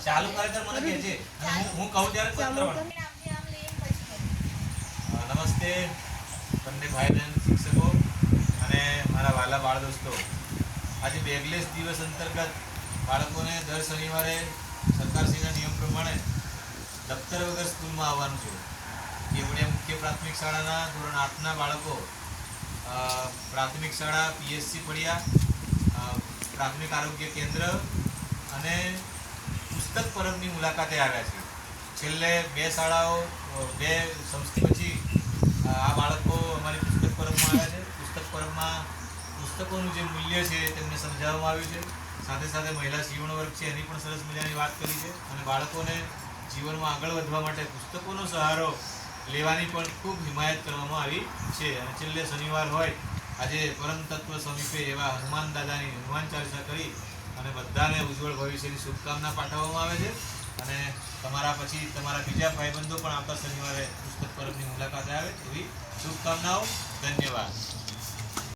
ચાલુ કરે તો મને કહેજે અને હું કહું ત્યારે બંધ કરવાનું. નમસ્તે બંને ભાઈ બહેન શિક્ષકો અને મારા વાલા બાળ દોસ્તો. આજે બેગલેસ દિવસ અંતર્ગત બાળકોને દર શનિવારે સરકારશ્રીના નિયમ પ્રમાણે દફતર વગર સ્કૂલમાં આવવાનું છે. કેવડિયા મુખ્ય પ્રાથમિક શાળાના ધોરણ 8ના બાળકો પ્રાથમિક શાળા પીએસસી પડિયા પ્રાથમિક આરોગ્ય કેન્દ્ર અને પુસ્તક પરબની મુલાકાતે આવ્યા છે. છેલ્લે બે સંસ્થા પછી આ બાળકો અમારી પુસ્તક પરબમાં આવ્યા છે. પુસ્તક પરબમાં પુસ્તકોનું જે મૂલ્ય છે તેમને સમજાવવામાં આવ્યું છે. સાથે સાથે મહિલા સીવણ વર્ગ છે એની પણ સરસ મજાની વાત કરી છે અને બાળકોને જીવનમાં આગળ વધવા માટે પુસ્તકોનો સહારો લેવાની પણ ખૂબ હિમાયત કરવામાં આવી છે. અને છેલ્લે શનિવાર હોય આજે પરમ તત્વ સમીપે એવા હનુમાન દાદાની હનુમાન ચાલીસા કરી અને બધાને ઉજ્જવળ ભવિષ્યની શુભકામના પાઠવવામાં આવે છે. અને તમારા પછી તમારા બીજા ભાઈબંધો પણ આવતા શનિવારે પુસ્તક પરબની મુલાકાતે આવે એવી શુભકામનાઓ. ધન્યવાદ.